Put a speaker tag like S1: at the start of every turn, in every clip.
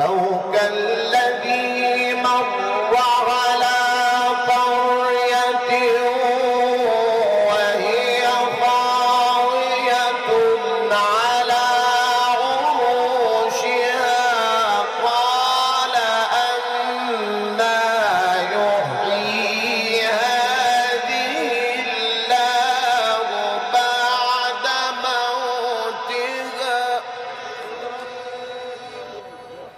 S1: أو كالذي مر على قرية وهي خاوية على عروشها قال أنى يحيي هذه الله بعد موتها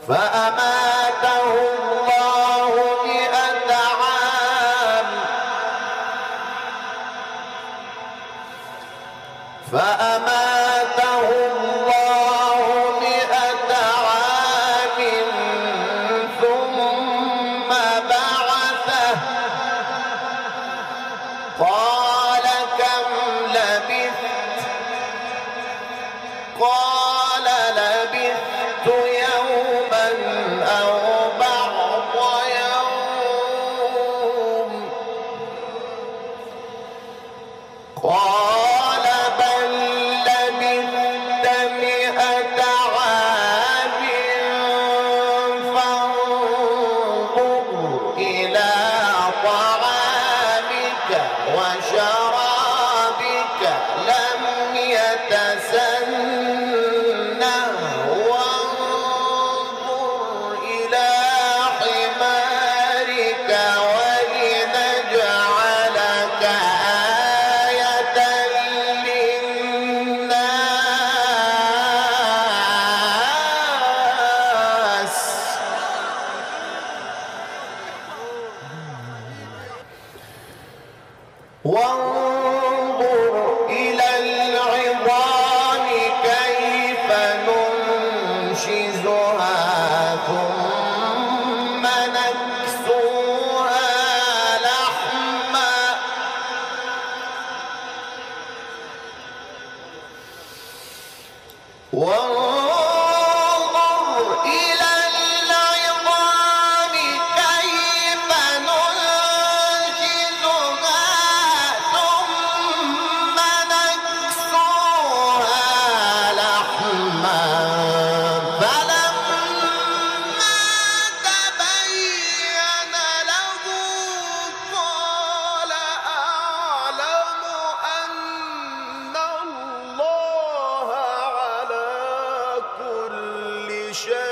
S1: فأماته الله 100 عام فأماته الله 100 عام ثم بعثه قال كم لبثت قال لبثت يوما أو بعض يوم قال بل لبثت 100 عام فانظر إلى طعامك وشرابك لم يتسنه وانظر إلى حمارك ولنجعلك آية للناس وانظر إلى العظام كيف ننشزها ثم نكسوها لحما وانظر إلى العظام كيف ننشزها ثم نكسوها لحما فلما تبين له قال أعلم أن الله على كل شيء